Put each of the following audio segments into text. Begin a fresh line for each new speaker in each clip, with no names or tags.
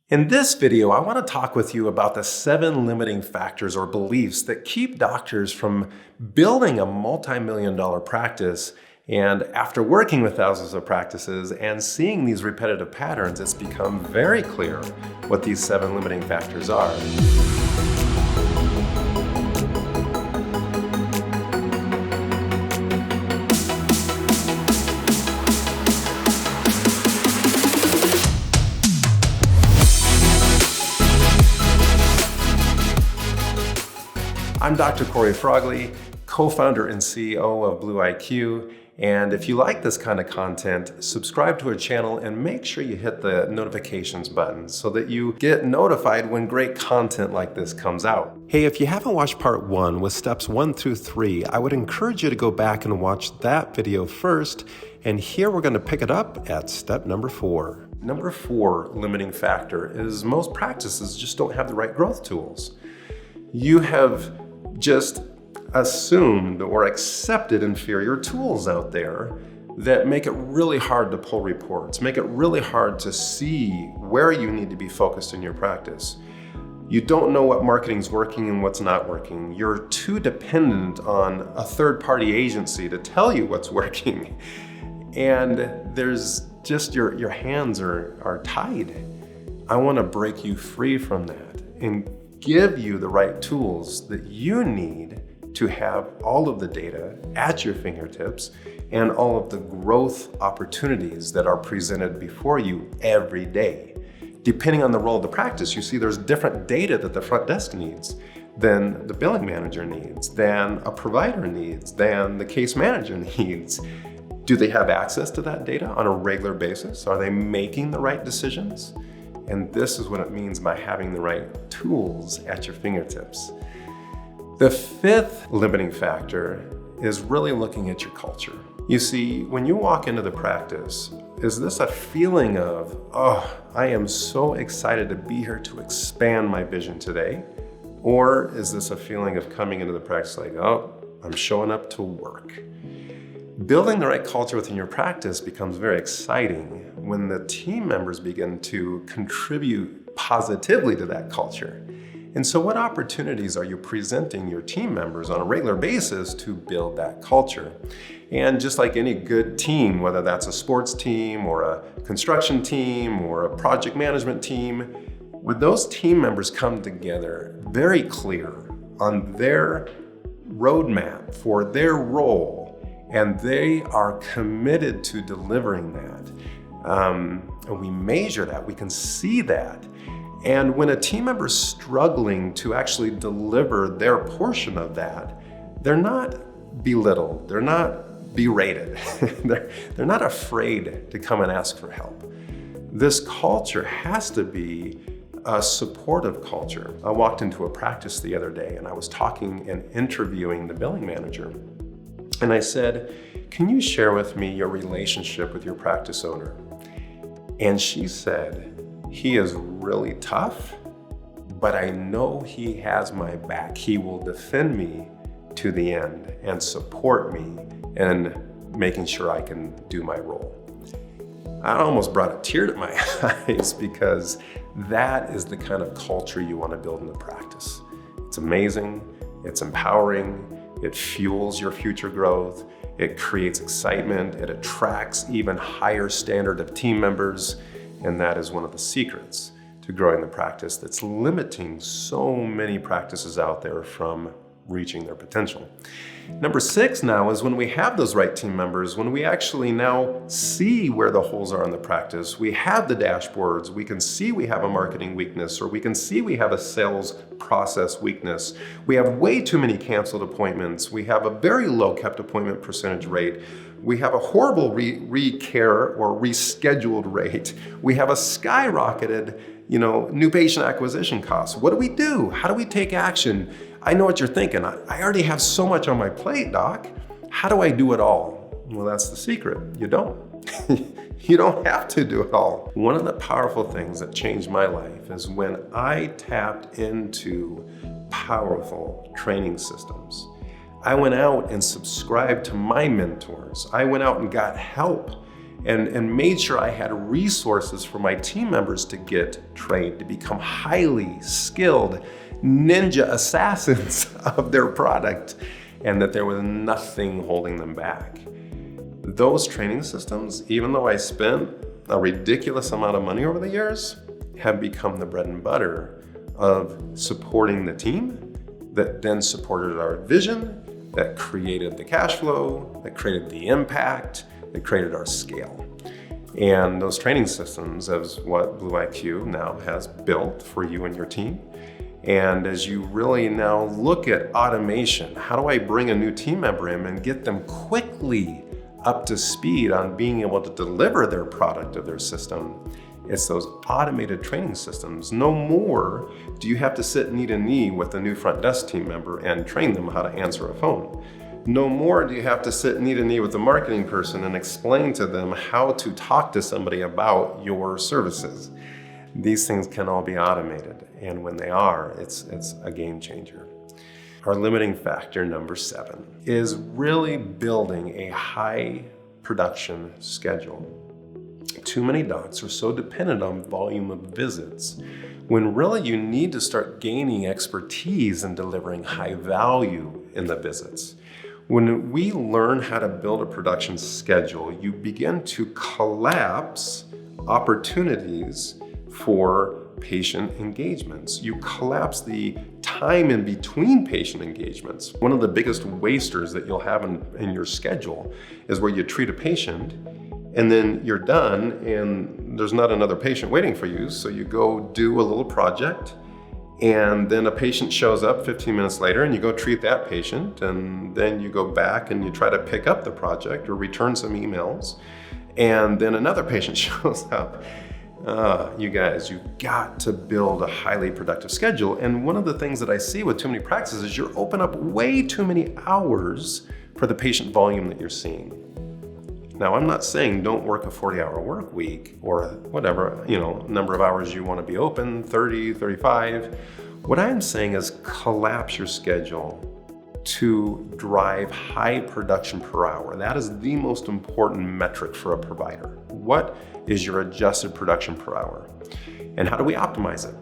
In this video, I want to talk with you about the 7 limiting factors or beliefs that keep doctors from building a multi-million-dollar practice. And after working with thousands of practices and seeing these repetitive patterns, it's become very clear what these 7 limiting factors are. I'm Dr. Corey Frogley, co-founder and CEO of BlueIQ. And if you like this kind of content, subscribe to our channel and make sure you hit the notifications button so that you get notified when great content like this comes out. Hey, if you haven't watched part 1 with steps 1 through 3, I would encourage you to go back and watch that video first. And here we're going to pick it up at step number 4. Number 4 limiting factor is most practices just don't have the right growth tools. You have just assumed or accepted inferior tools out there that make it really hard to pull reports, make it really hard to see where you need to be focused in your practice. You don't know what marketing's working and what's not working. You're too dependent on a third-party agency to tell you what's working. And there's just your hands are tied. I want to break you free from that and give you the right tools that you need to have all of the data at your fingertips and all of the growth opportunities that are presented before you every day. Depending on the role of the practice, you see there's different data that the front desk needs than the billing manager needs, than a provider needs, than the case manager needs. Do they have access to that data on a regular basis? Are they making the right decisions? And this is what it means by having the right tools at your fingertips. The 5th limiting factor is really looking at your culture. You see, when you walk into the practice, is this a feeling of, oh, I am so excited to be here to expand my vision today? Or is this a feeling of coming into the practice like, oh, I'm showing up to work? Building the right culture within your practice becomes very exciting when the team members begin to contribute positively to that culture. And so what opportunities are you presenting your team members on a regular basis to build that culture? And just like any good team, whether that's a sports team or a construction team or a project management team, would those team members come together very clear on their roadmap for their role, and they are committed to delivering that. And we measure that, we can see that. And when a team member is struggling to actually deliver their portion of that, they're not belittled, they're not berated, they're not afraid to come and ask for help. This culture has to be a supportive culture. I walked into a practice the other day and I was talking and interviewing the billing manager. And I said, can you share with me your relationship with your practice owner? And she said, he is really tough, but I know he has my back. He will defend me to the end and support me in making sure I can do my role. I almost brought a tear to my eyes because that is the kind of culture you want to build in the practice. It's amazing, it's empowering, it fuels your future growth, it creates excitement, it attracts even higher standard of team members, and that is one of the secrets to growing the practice that's limiting so many practices out there from reaching their potential. Number 6 now is when we have those right team members, when we actually now see where the holes are in the practice, we have the dashboards, we can see we have a marketing weakness, or we can see we have a sales process weakness. We have way too many canceled appointments. We have a very low kept appointment percentage rate. We have a horrible re-care or rescheduled rate. We have a skyrocketed, new patient acquisition costs. What do we do? How do we take action? I know what you're thinking. I already have so much on my plate, doc. How do I do it all? Well, that's the secret. You don't. You don't have to do it all. One of the powerful things that changed my life is when I tapped into powerful training systems. I went out and subscribed to my mentors. I went out and got help and made sure I had resources for my team members to get trained, to become highly skilled ninja assassins of their product, and that there was nothing holding them back. Those training systems, even though I spent a ridiculous amount of money over the years, have become the bread and butter of supporting the team that then supported our vision, that created the cash flow, that created the impact, that created our scale. And those training systems is what BlueIQ now has built for you and your team. And as you really now look at automation, how do I bring a new team member in and get them quickly up to speed on being able to deliver their product or their system? It's those automated training systems. No more do you have to sit knee to knee with a new front desk team member and train them how to answer a phone. No more do you have to sit knee to knee with a marketing person and explain to them how to talk to somebody about your services. These things can all be automated, and when they are, it's a game changer. Our limiting factor number 7 is really building a high production schedule. Too many docs are so dependent on volume of visits, when really you need to start gaining expertise in delivering high value in the visits. When we learn how to build a production schedule, you begin to collapse opportunities for patient engagements. You collapse the time in between patient engagements. One of the biggest wasters that you'll have in your schedule is where you treat a patient and then you're done and there's not another patient waiting for you, so you go do a little project and then a patient shows up 15 minutes later and you go treat that patient, and then you go back and you try to pick up the project or return some emails, and then another patient shows up. You guys, you've got to build a highly productive schedule. And one of the things that I see with too many practices is you're open up way too many hours for the patient volume that you're seeing. Now, I'm not saying don't work a 40-hour work week or whatever, number of hours you want to be open, 30, 35. What I'm saying is collapse your schedule to drive high production per hour. That is the most important metric for a provider. What is your adjusted production per hour? And how do we optimize it?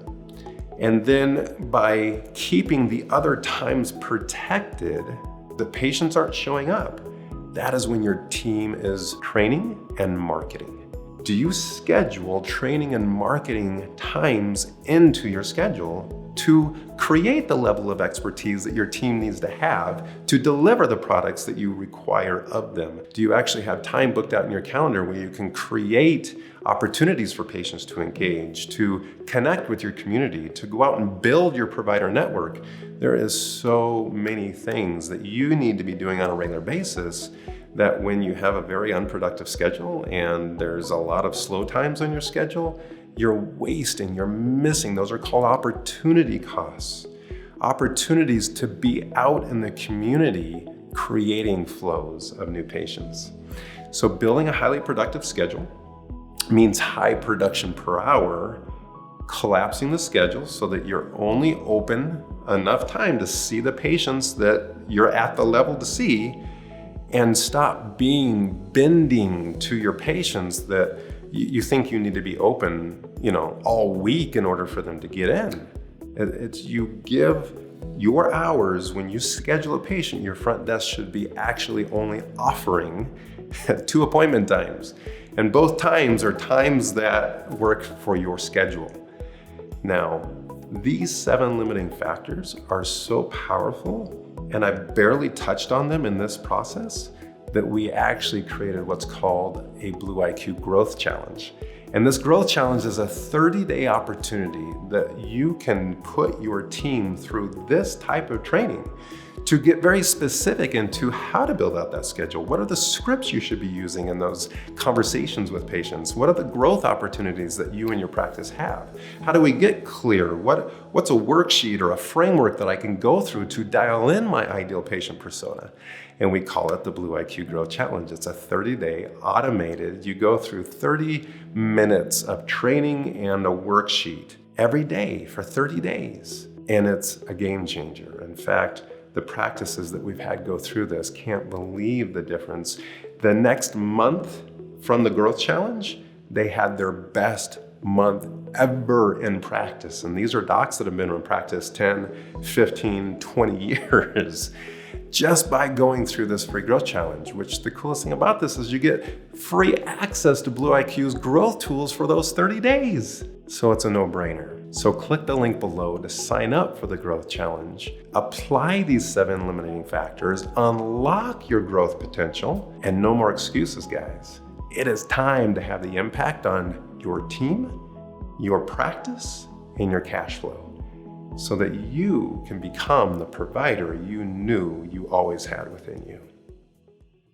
And then by keeping the other times protected, the patients aren't showing up. That is when your team is training and marketing. Do you schedule training and marketing times into your schedule to create the level of expertise that your team needs to have to deliver the products that you require of them? Do you actually have time booked out in your calendar where you can create opportunities for patients to engage, to connect with your community, to go out and build your provider network? There is so many things that you need to be doing on a regular basis that when you have a very unproductive schedule and there's a lot of slow times on your schedule, you're wasting, you're missing. Those are called opportunity costs. Opportunities to be out in the community creating flows of new patients. So building a highly productive schedule means high production per hour, collapsing the schedule so that you're only open enough time to see the patients that you're at the level to see, and stop bending to your patients that you think you need to be open, all week in order for them to get in. It's you give your hours. When you schedule a patient, your front desk should be actually only offering 2 appointment times. And both times are times that work for your schedule. Now, these 7 limiting factors are so powerful, and I barely touched on them in this process, that we actually created what's called a BlueIQ Growth Challenge. And this Growth Challenge is a 30-day opportunity that you can put your team through this type of training to get very specific into how to build out that schedule. What are the scripts you should be using in those conversations with patients? What are the growth opportunities that you and your practice have? How do we get clear? What's a worksheet or a framework that I can go through to dial in my ideal patient persona? And we call it the BlueIQ Growth Challenge. It's a 30-day automated, you go through 30 minutes of training and a worksheet every day for 30 days. And it's a game changer. In fact, the practices that we've had go through this can't believe the difference. The next month from the growth challenge, they had their best month ever in practice. And these are docs that have been in practice 10, 15, 20 years just by going through this free growth challenge, which the coolest thing about this is you get free access to BlueIQ's growth tools for those 30 days. So it's a no-brainer. So click the link below to sign up for the growth challenge, apply these 7 eliminating factors, unlock your growth potential, and no more excuses, guys. It is time to have the impact on your team, your practice, and your cash flow, so that you can become the provider you knew you always had within you.